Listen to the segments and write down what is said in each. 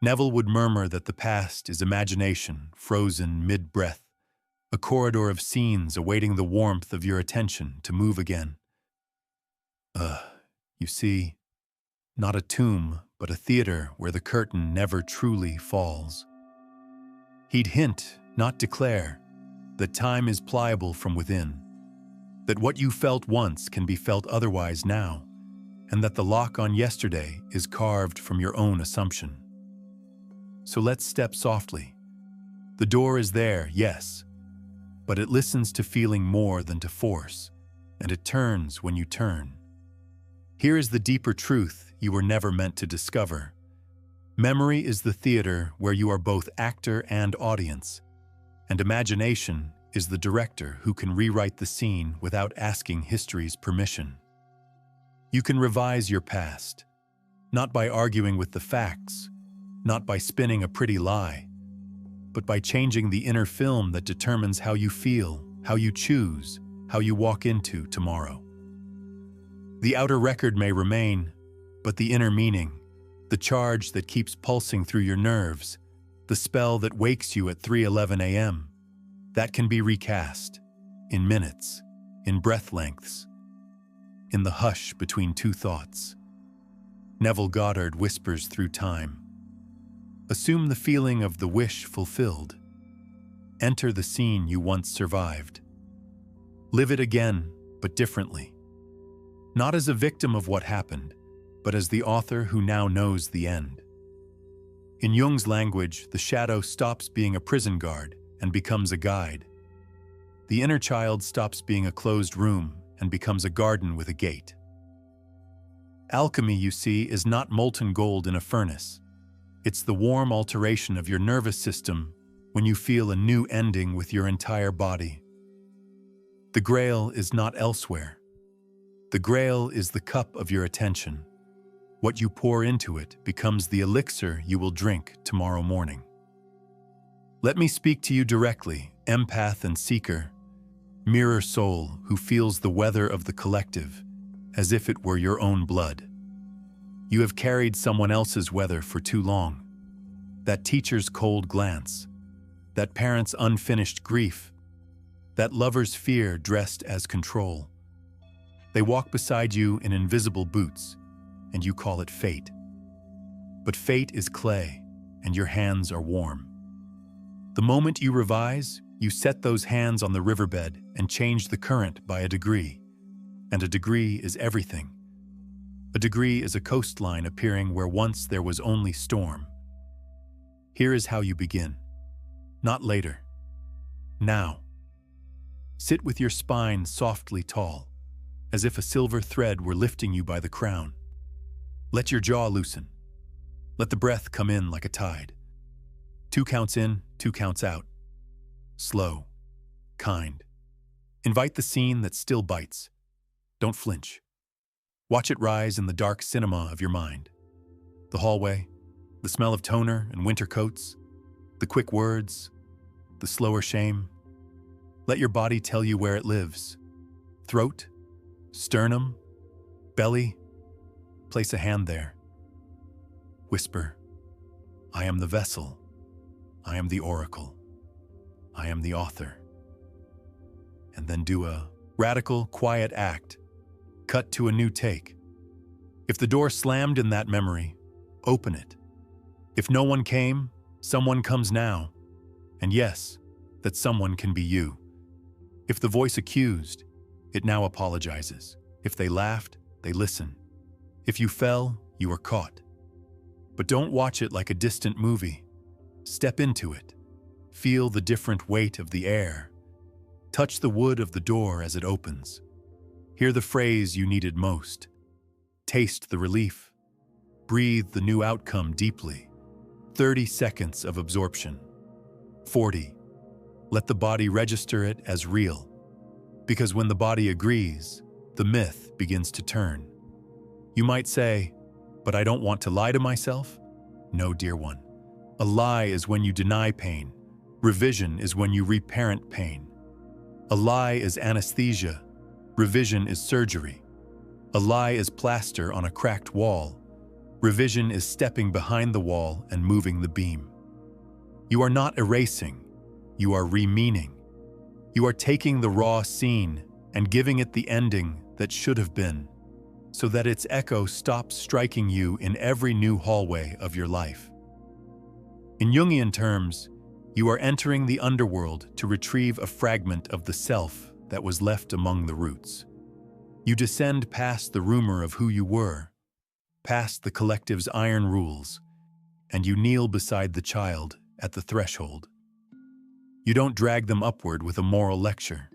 Neville would murmur that the past is imagination frozen mid-breath, a corridor of scenes awaiting the warmth of your attention to move again. You see, not a tomb, but a theater where the curtain never truly falls. He'd hint, not declare, that time is pliable from within, that what you felt once can be felt otherwise now, and that the lock on yesterday is carved from your own assumption. So let's step softly. The door is there, yes, but it listens to feeling more than to force, and it turns when you turn. Here is the deeper truth you were never meant to discover. Memory is the theater where you are both actor and audience, and imagination is the director who can rewrite the scene without asking history's permission. You can revise your past, not by arguing with the facts, not by spinning a pretty lie, but by changing the inner film that determines how you feel, how you choose, how you walk into tomorrow. The outer record may remain, but the inner meaning, the charge that keeps pulsing through your nerves, the spell that wakes you at 3:11 a.m., that can be recast, in minutes, in breath lengths, in the hush between two thoughts. Neville Goddard whispers through time. Assume the feeling of the wish fulfilled. Enter the scene you once survived. Live it again, but differently. Not as a victim of what happened, but as the author who now knows the end. In Jung's language, the shadow stops being a prison guard and becomes a guide. The inner child stops being a closed room and becomes a garden with a gate. Alchemy, you see, is not molten gold in a furnace. It's the warm alteration of your nervous system when you feel a new ending with your entire body. The Grail is not elsewhere. The Grail is the cup of your attention. What you pour into it becomes the elixir you will drink tomorrow morning. Let me speak to you directly, empath and seeker, mirror soul who feels the weather of the collective as if it were your own blood. You have carried someone else's weather for too long. That teacher's cold glance, that parent's unfinished grief, that lover's fear dressed as control. They walk beside you in invisible boots, and you call it fate. But fate is clay, and your hands are warm. The moment you revise, you set those hands on the riverbed and change the current by a degree. And a degree is everything. A degree is a coastline appearing where once there was only storm. Here is how you begin. Not later. Now. Sit with your spine softly tall, as if a silver thread were lifting you by the crown. Let your jaw loosen. Let the breath come in like a tide. 2 counts in, 2 counts out. Slow. Kind. Invite the scene that still bites. Don't flinch. Watch it rise in the dark cinema of your mind. The hallway, the smell of toner and winter coats, the quick words, the slower shame. Let your body tell you where it lives. Throat, sternum, belly. Place a hand there. Whisper, I am the vessel. I am the oracle. I am the author. And then do a radical, quiet act. Cut to a new take. If the door slammed in that memory, open it. If no one came, someone comes now. And yes, that someone can be you. If the voice accused, it now apologizes. If they laughed, they listen. If you fell, you are caught. But don't watch it like a distant movie. Step into it. Feel the different weight of the air. Touch the wood of the door as it opens. Hear the phrase you needed most. Taste the relief. Breathe the new outcome deeply. 30 seconds of absorption. 40. Let the body register it as real. Because when the body agrees, the myth begins to turn. You might say, but I don't want to lie to myself. No, dear one. A lie is when you deny pain. Revision is when you reparent pain. A lie is anesthesia. Revision is surgery. A lie is plaster on a cracked wall. Revision is stepping behind the wall and moving the beam. You are not erasing, you are re-meaning. You are taking the raw scene and giving it the ending that should have been, so that its echo stops striking you in every new hallway of your life. In Jungian terms, you are entering the underworld to retrieve a fragment of the self that was left among the roots. You descend past the rumor of who you were, past the collective's iron rules, and you kneel beside the child at the threshold. You don't drag them upward with a moral lecture.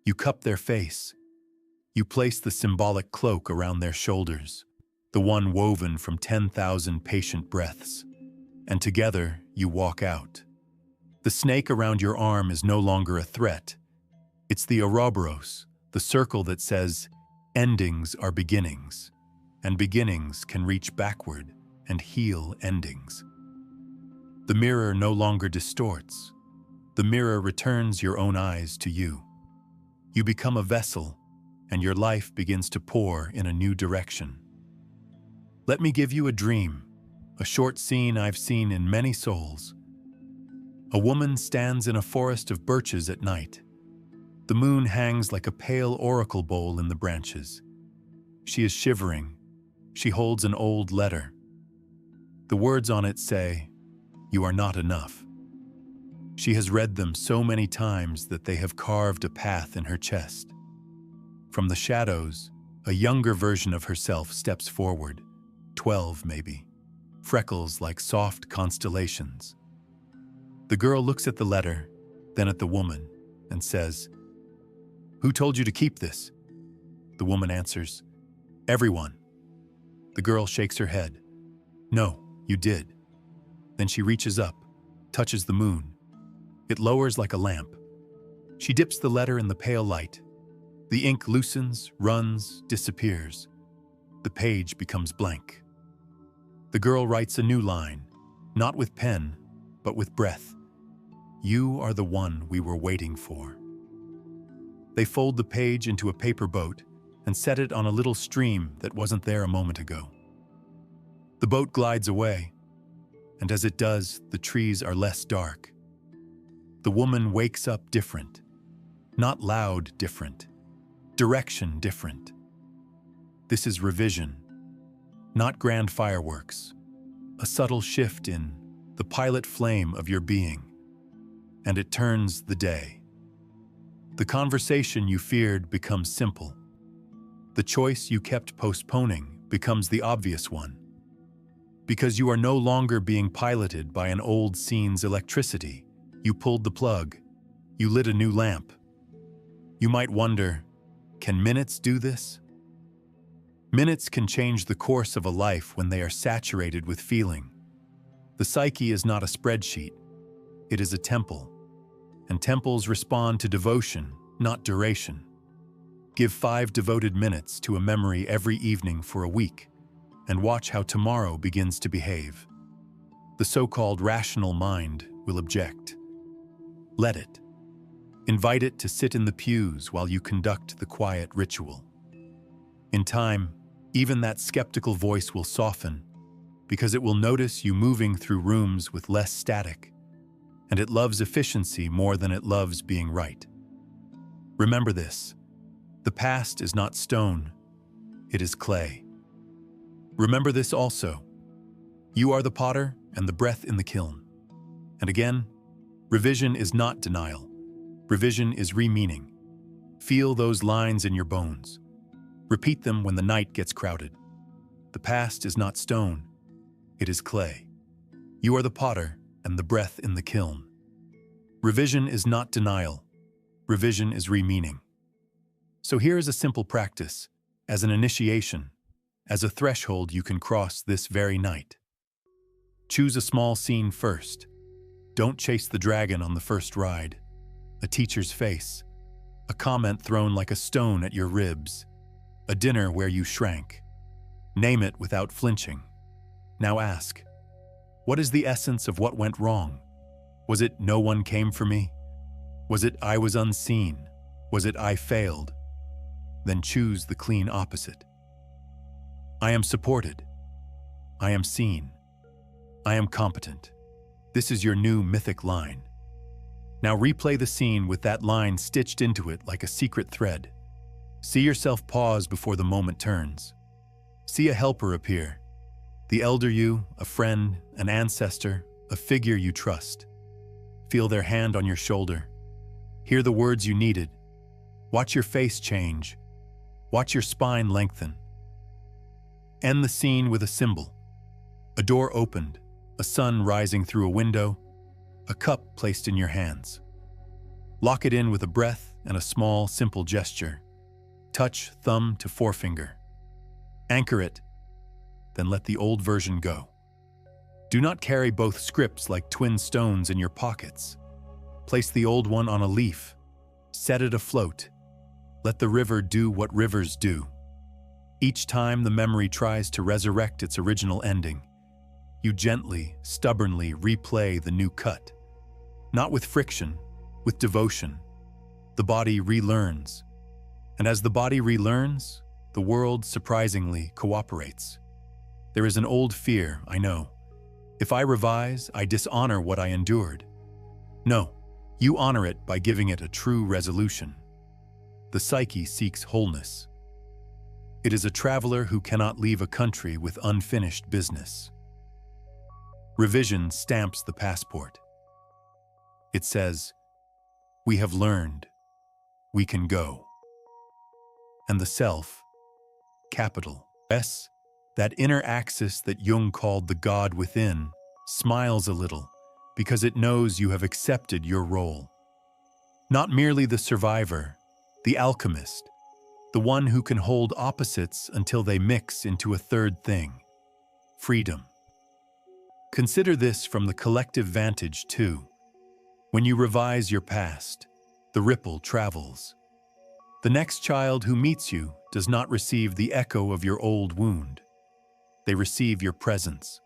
You cup their face. You place the symbolic cloak around their shoulders, the one woven from 10,000 patient breaths, and together you walk out. The snake around your arm is no longer a threat. It's the Ouroboros, the circle that says, endings are beginnings, and beginnings can reach backward and heal endings. The mirror no longer distorts. The mirror returns your own eyes to you. You become a vessel, and your life begins to pour in a new direction. Let me give you a dream, a short scene I've seen in many souls. A woman stands in a forest of birches at night. The moon hangs like a pale oracle bowl in the branches. She is shivering. She holds an old letter. The words on it say, "You are not enough." She has read them so many times that they have carved a path in her chest. From the shadows, a younger version of herself steps forward, 12 maybe, freckles like soft constellations. The girl looks at the letter, then at the woman, and says, "Who told you to keep this?" The woman answers, "Everyone." The girl shakes her head. "No, you did." Then she reaches up, touches the moon. It lowers like a lamp. She dips the letter in the pale light. The ink loosens, runs, disappears. The page becomes blank. The girl writes a new line, not with pen, but with breath. "You are the one we were waiting for." They fold the page into a paper boat and set it on a little stream that wasn't there a moment ago. The boat glides away, and as it does, the trees are less dark. The woman wakes up different. Not loud different. Direction different. This is revision. Not grand fireworks. A subtle shift in the pilot flame of your being. And it turns the day. The conversation you feared becomes simple. The choice you kept postponing becomes the obvious one. Because you are no longer being piloted by an old scene's electricity. You pulled the plug. You lit a new lamp. You might wonder, can minutes do this? Minutes can change the course of a life when they are saturated with feeling. The psyche is not a spreadsheet. It is a temple. And temples respond to devotion, not duration. Give 5 devoted minutes to a memory every evening for a week, and watch how tomorrow begins to behave. The so-called rational mind will object. Let it. Invite it to sit in the pews while you conduct the quiet ritual. In time, even that skeptical voice will soften, because it will notice you moving through rooms with less static, and it loves efficiency more than it loves being right. Remember this: the past is not stone, it is clay. Remember this also: you are the potter and the breath in the kiln. And again, revision is not denial. Revision is re-meaning. Feel those lines in your bones. Repeat them when the night gets crowded. The past is not stone, it is clay. You are the potter and the breath in the kiln. Revision is not denial. Revision is re-meaning. So here is a simple practice, as an initiation, as a threshold you can cross this very night. Choose a small scene first. Don't chase the dragon on the first ride. A teacher's face. A comment thrown like a stone at your ribs. A dinner where you shrank. Name it without flinching. Now ask, what is the essence of what went wrong? Was it no one came for me? Was it I was unseen? Was it I failed? Then choose the clean opposite. I am supported. I am seen. I am competent. This is your new mythic line. Now replay the scene with that line stitched into it like a secret thread. See yourself pause before the moment turns. See a helper appear. The elder you, a friend, an ancestor, a figure you trust. Feel their hand on your shoulder. Hear the words you needed. Watch your face change. Watch your spine lengthen. End the scene with a symbol. A door opened, a sun rising through a window, a cup placed in your hands. Lock it in with a breath and a small, simple gesture. Touch thumb to forefinger. Anchor it, then let the old version go. Do not carry both scripts like twin stones in your pockets. Place the old one on a leaf. Set it afloat. Let the river do what rivers do. Each time the memory tries to resurrect its original ending, you gently, stubbornly replay the new cut. Not with friction, with devotion. The body relearns. And as the body relearns, the world surprisingly cooperates. There is an old fear, I know. If I revise, I dishonor what I endured. No, you honor it by giving it a true resolution. The psyche seeks wholeness. It is a traveler who cannot leave a country with unfinished business. Revision stamps the passport. It says, "We have learned. We can go." And the self, capital S, that inner axis that Jung called the God within, smiles a little because it knows you have accepted your role. Not merely the survivor, the alchemist, the one who can hold opposites until they mix into a third thing, freedom. Consider this from the collective vantage too. When you revise your past, the ripple travels. The next child who meets you does not receive the echo of your old wound. They receive your presence.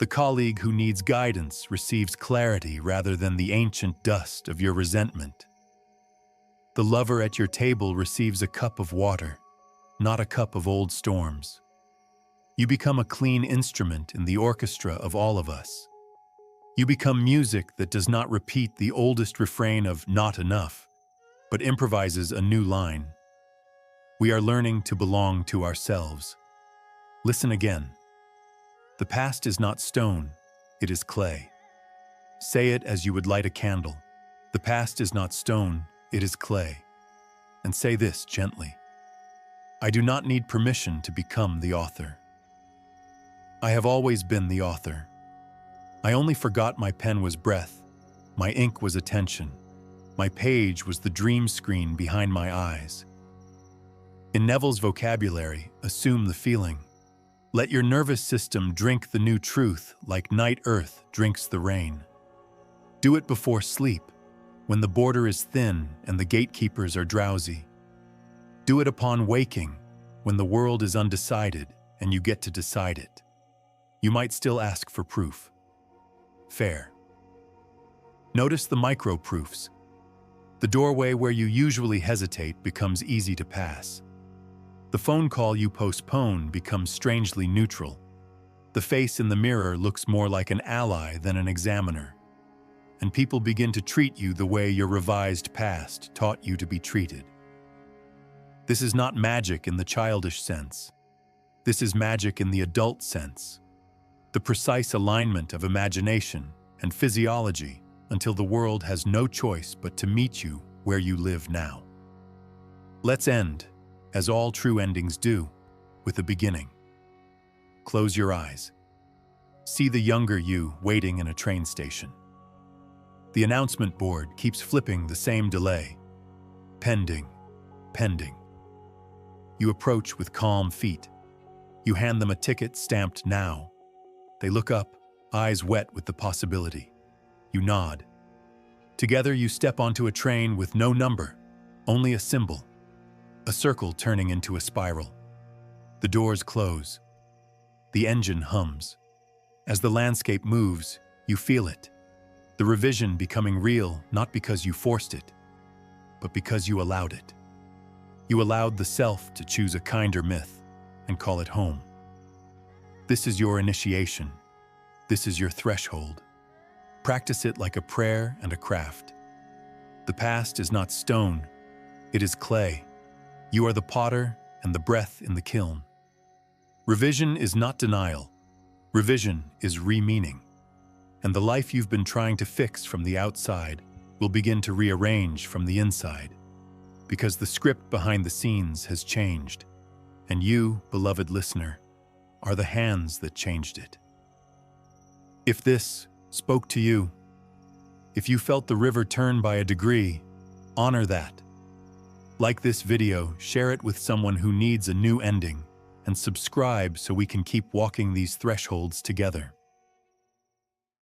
The colleague who needs guidance receives clarity rather than the ancient dust of your resentment. The lover at your table receives a cup of water, not a cup of old storms. You become a clean instrument in the orchestra of all of us. You become music that does not repeat the oldest refrain of "not enough," but improvises a new line. We are learning to belong to ourselves. Listen again. The past is not stone, it is clay. Say it as you would light a candle. The past is not stone, it is clay. And say this gently. I do not need permission to become the author. I have always been the author. I only forgot my pen was breath, my ink was attention, my page was the dream screen behind my eyes. In Neville's vocabulary, assume the feeling. Let your nervous system drink the new truth like night earth drinks the rain. Do it before sleep, when the border is thin and the gatekeepers are drowsy. Do it upon waking, when the world is undecided and you get to decide it. You might still ask for proof. Fair. Notice the micro-proofs. The doorway where you usually hesitate becomes easy to pass. The phone call you postpone becomes strangely neutral. The face in the mirror looks more like an ally than an examiner. And people begin to treat you the way your revised past taught you to be treated. This is not magic in the childish sense. This is magic in the adult sense. The precise alignment of imagination and physiology until the world has no choice but to meet you where you live now. Let's end, as all true endings do, with a beginning. Close your eyes. See the younger you waiting in a train station. The announcement board keeps flipping the same delay. Pending, pending. You approach with calm feet. You hand them a ticket stamped now. They look up, eyes wet with the possibility. You nod. Together you step onto a train with no number, only a symbol. A circle turning into a spiral. The doors close. The engine hums. As the landscape moves, you feel it. The revision becoming real not because you forced it, but because you allowed it. You allowed the self to choose a kinder myth and call it home. This is your initiation. This is your threshold. Practice it like a prayer and a craft. The past is not stone, it is clay. You are the potter and the breath in the kiln. Revision is not denial. Revision is re-meaning. And the life you've been trying to fix from the outside will begin to rearrange from the inside, because the script behind the scenes has changed, and you, beloved listener, are the hands that changed it. If this spoke to you, if you felt the river turn by a degree, honor that. Like this video, share it with someone who needs a new ending, and subscribe so we can keep walking these thresholds together.